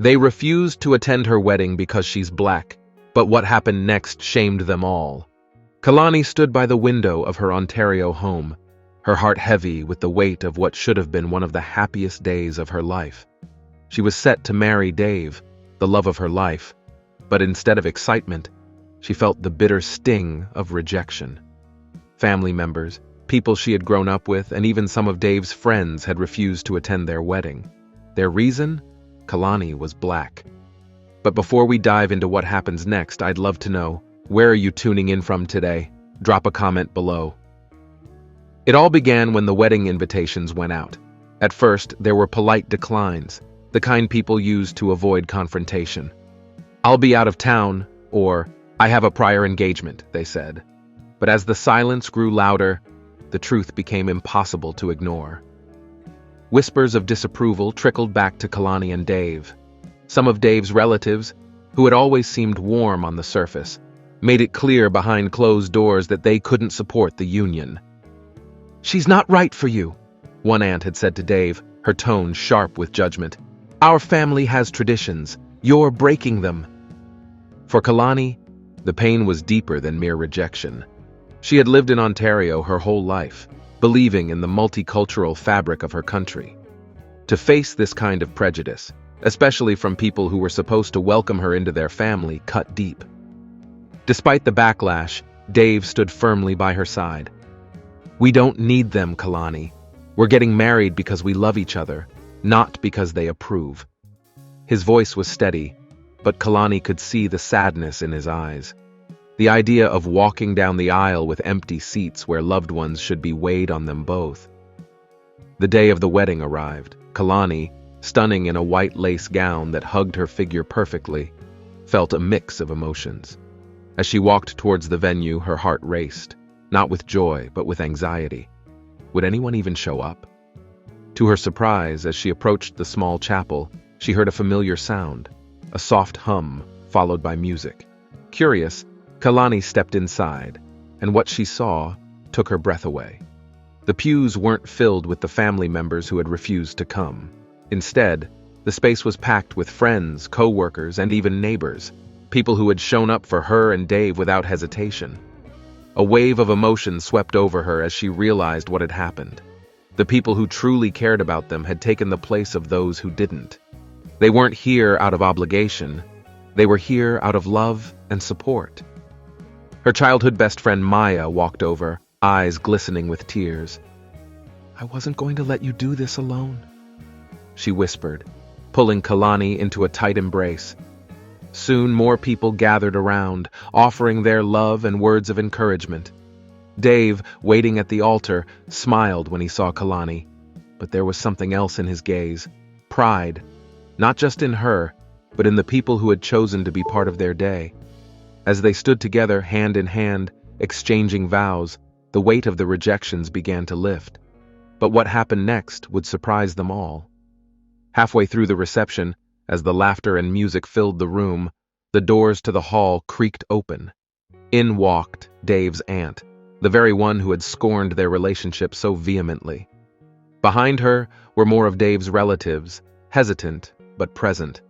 They refused to attend her wedding because she's black, but what happened next shamed them all. Kalani stood by the window of her Ontario home, her heart heavy with the weight of what should have been one of the happiest days of her life. She was set to marry Dave, the love of her life, but instead of excitement, she felt the bitter sting of rejection. Family members, people she had grown up with, and even some of Dave's friends had refused to attend their wedding. Their reason? Kalani was black. But before we dive into what happens next, I'd love to know, where are you tuning in from today? Drop a comment below. It all began when the wedding invitations went out. At first, there were polite declines, the kind people use to avoid confrontation. "I'll be out of town," or "I have a prior engagement," they said. But as the silence grew louder, the truth became impossible to ignore. Whispers of disapproval trickled back to Kalani and Dave. Some of Dave's relatives, who had always seemed warm on the surface, made it clear behind closed doors that they couldn't support the union. "She's not right for you," one aunt had said to Dave, her tone sharp with judgment. "Our family has traditions. You're breaking them." For Kalani, the pain was deeper than mere rejection. She had lived in Ontario her whole life, believing in the multicultural fabric of her country. To face this kind of prejudice, especially from people who were supposed to welcome her into their family, cut deep. Despite the backlash, Dave stood firmly by her side. "We don't need them, Kalani. We're getting married because we love each other, not because they approve." His voice was steady, but Kalani could see the sadness in his eyes. The idea of walking down the aisle with empty seats where loved ones should be weighed on them both. The day of the wedding arrived. Kalani, stunning in a white lace gown that hugged her figure perfectly, felt a mix of emotions. As she walked towards the venue, her heart raced, not with joy, but with anxiety. Would anyone even show up? To her surprise, as she approached the small chapel, she heard a familiar sound, a soft hum, followed by music. Curious, Kalani stepped inside, and what she saw took her breath away. The pews weren't filled with the family members who had refused to come. Instead, the space was packed with friends, co-workers, and even neighbors, people who had shown up for her and Dave without hesitation. A wave of emotion swept over her as she realized what had happened. The people who truly cared about them had taken the place of those who didn't. They weren't here out of obligation. They were here out of love and support. Her childhood best friend Maya walked over, eyes glistening with tears. "I wasn't going to let you do this alone," she whispered, pulling Kalani into a tight embrace. Soon more people gathered around, offering their love and words of encouragement. Dave, waiting at the altar, smiled when he saw Kalani, but there was something else in his gaze, pride, not just in her, but in the people who had chosen to be part of their day. As they stood together, hand in hand, exchanging vows, the weight of the rejections began to lift. But what happened next would surprise them all. Halfway through the reception, as the laughter and music filled the room, the doors to the hall creaked open. In walked Dave's aunt, the very one who had scorned their relationship so vehemently. Behind her were more of Dave's relatives, hesitant but present.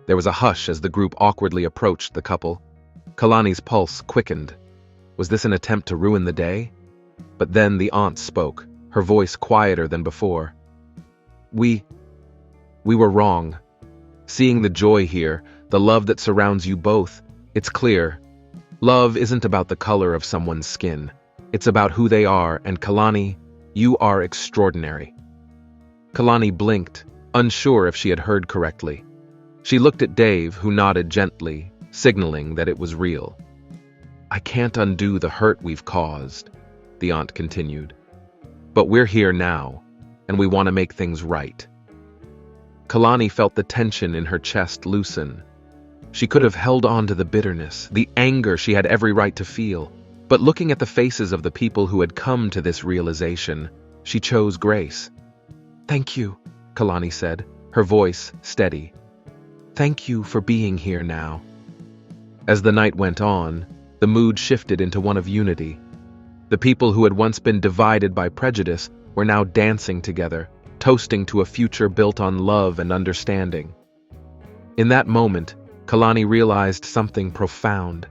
There was a hush as the group awkwardly approached the couple. Kalani's pulse quickened. Was this an attempt to ruin the day? But then the aunt spoke, her voice quieter than before. We were wrong. Seeing the joy here, the love that surrounds you both, it's clear. Love isn't about the color of someone's skin. It's about who they are, and Kalani, you are extraordinary." Kalani blinked, unsure if she had heard correctly. She looked at Dave, who nodded gently, signaling that it was real. "I can't undo the hurt we've caused," the aunt continued. "But we're here now, and we want to make things right." Kalani felt the tension in her chest loosen. She could have held on to the bitterness, the anger she had every right to feel, but looking at the faces of the people who had come to this realization, she chose grace. "Thank you," Kalani said, her voice steady. "Thank you for being here now." As the night went on, the mood shifted into one of unity. The people who had once been divided by prejudice were now dancing together, toasting to a future built on love and understanding. In that moment, Kalani realized something profound.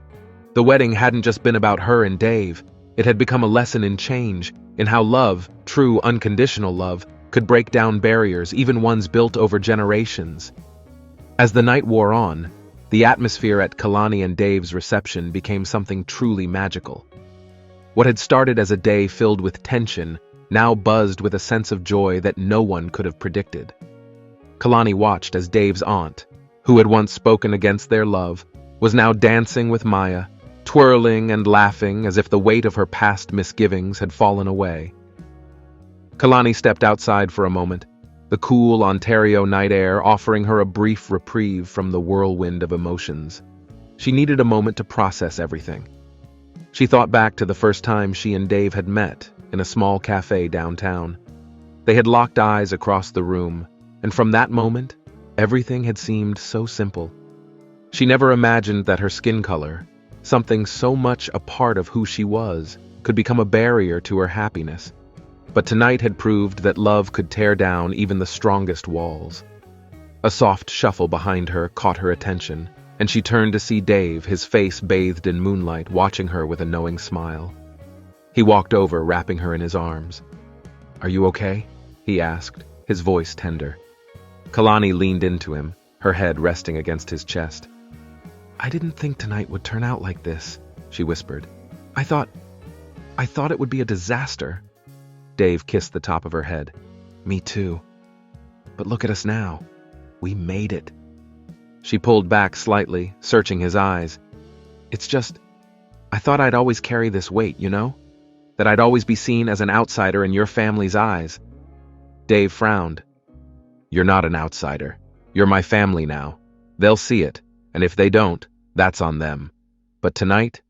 The wedding hadn't just been about her and Dave. It had become a lesson in change, in how love, true unconditional love, could break down barriers, even ones built over generations. As the night wore on, the atmosphere at Kalani and Dave's reception became something truly magical. What had started as a day filled with tension now buzzed with a sense of joy that no one could have predicted. Kalani watched as Dave's aunt, who had once spoken against their love, was now dancing with Maya, twirling and laughing as if the weight of her past misgivings had fallen away. Kalani stepped outside for a moment, the cool Ontario night air offering her a brief reprieve from the whirlwind of emotions. She needed a moment to process everything. She thought back to the first time she and Dave had met in a small cafe downtown. They had locked eyes across the room, and from that moment, everything had seemed so simple. She never imagined that her skin color, something so much a part of who she was, could become a barrier to her happiness. But tonight had proved that love could tear down even the strongest walls. A soft shuffle behind her caught her attention, and she turned to see Dave, his face bathed in moonlight, watching her with a knowing smile. He walked over, wrapping her in his arms. "Are you okay?" he asked, his voice tender. Kalani leaned into him, her head resting against his chest. "I didn't think tonight would turn out like this," she whispered. I thought it would be a disaster." Dave kissed the top of her head. "Me too. But look at us now. We made it." She pulled back slightly, searching his eyes. "It's just, I thought I'd always carry this weight, you know? That I'd always be seen as an outsider in your family's eyes." Dave frowned. "You're not an outsider. You're my family now. They'll see it, and if they don't, that's on them. But tonight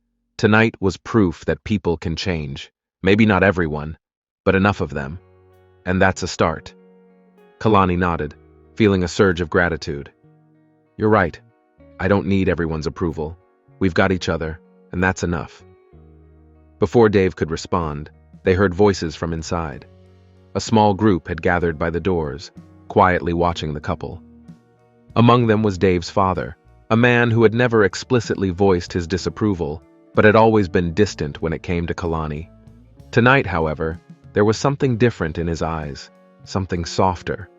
was proof that people can change. Maybe not everyone, but enough of them. And that's a start." Kalani nodded, feeling a surge of gratitude. "You're right. I don't need everyone's approval. We've got each other, and that's enough." Before Dave could respond, they heard voices from inside. A small group had gathered by the doors, quietly watching the couple. Among them was Dave's father, a man who had never explicitly voiced his disapproval, but had always been distant when it came to Kalani. Tonight, however, there was something different in his eyes, something softer.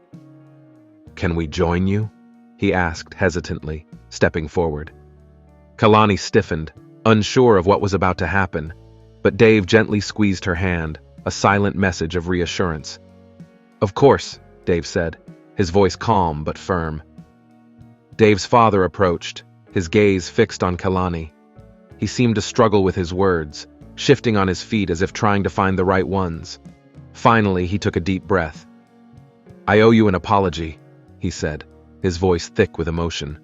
"Can we join you?" he asked hesitantly, stepping forward. Kalani stiffened, unsure of what was about to happen, but Dave gently squeezed her hand, a silent message of reassurance. "Of course," Dave said, his voice calm but firm. Dave's father approached, his gaze fixed on Kalani. He seemed to struggle with his words, shifting on his feet as if trying to find the right ones. Finally, he took a deep breath. "I owe you an apology," he said, his voice thick with emotion.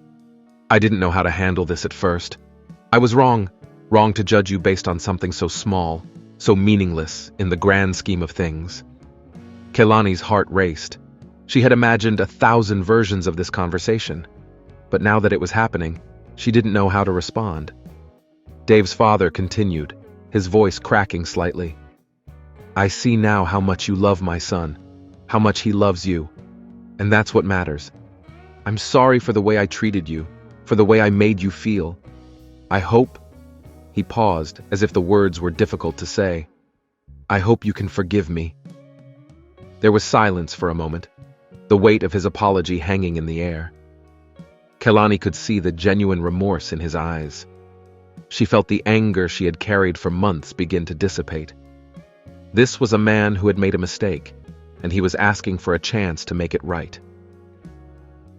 "I didn't know how to handle this at first. I was wrong to judge you based on something so small, so meaningless in the grand scheme of things." Kalani's heart raced. She had imagined 1,000 versions of this conversation, but now that it was happening, she didn't know how to respond. Dave's father continued, his voice cracking slightly. "I see now how much you love my son, how much he loves you, and that's what matters. I'm sorry for the way I treated you, for the way I made you feel. I hope—" He paused, as if the words were difficult to say. "I hope you can forgive me." There was silence for a moment, the weight of his apology hanging in the air. Kalani could see the genuine remorse in his eyes. She felt the anger she had carried for months begin to dissipate. This was a man who had made a mistake, and he was asking for a chance to make it right.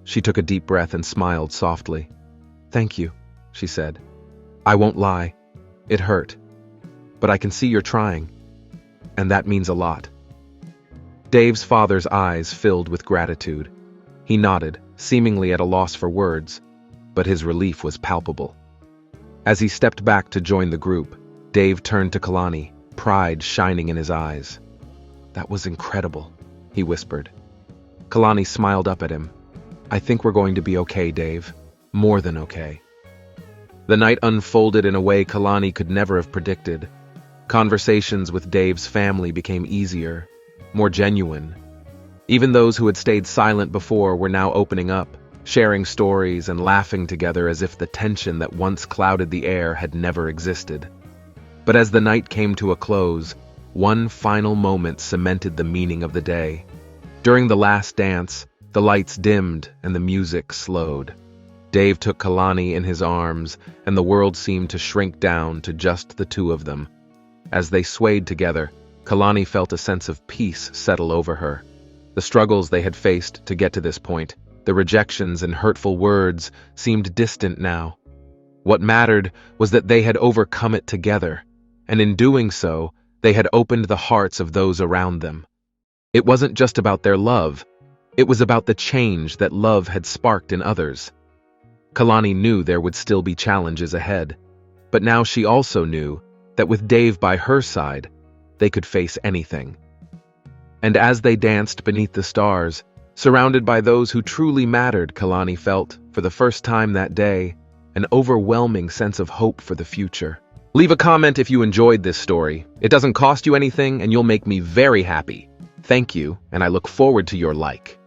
She took a deep breath and smiled softly. "Thank you," she said. "I won't lie. It hurt. But I can see you're trying, and that means a lot." Dave's father's eyes filled with gratitude. He nodded, seemingly at a loss for words, but his relief was palpable. As he stepped back to join the group, Dave turned to Kalani, pride shining in his eyes. "That was incredible," he whispered. Kalani smiled up at him. "I think we're going to be okay, Dave. More than okay." The night unfolded in a way Kalani could never have predicted. Conversations with Dave's family became easier, more genuine. Even those who had stayed silent before were now opening up, sharing stories and laughing together as if the tension that once clouded the air had never existed. But as the night came to a close, one final moment cemented the meaning of the day. During the last dance, the lights dimmed and the music slowed. Dave took Kalani in his arms, and the world seemed to shrink down to just the two of them. As they swayed together, Kalani felt a sense of peace settle over her. The struggles they had faced to get to this point, the rejections and hurtful words, seemed distant now. What mattered was that they had overcome it together, and in doing so, they had opened the hearts of those around them. It wasn't just about their love, it was about the change that love had sparked in others. Kalani knew there would still be challenges ahead, but now she also knew that with Dave by her side, they could face anything. And as they danced beneath the stars, surrounded by those who truly mattered, Kalani felt, for the first time that day, an overwhelming sense of hope for the future. Leave a comment if you enjoyed this story. It doesn't cost you anything, and you'll make me very happy. Thank you, and I look forward to your like.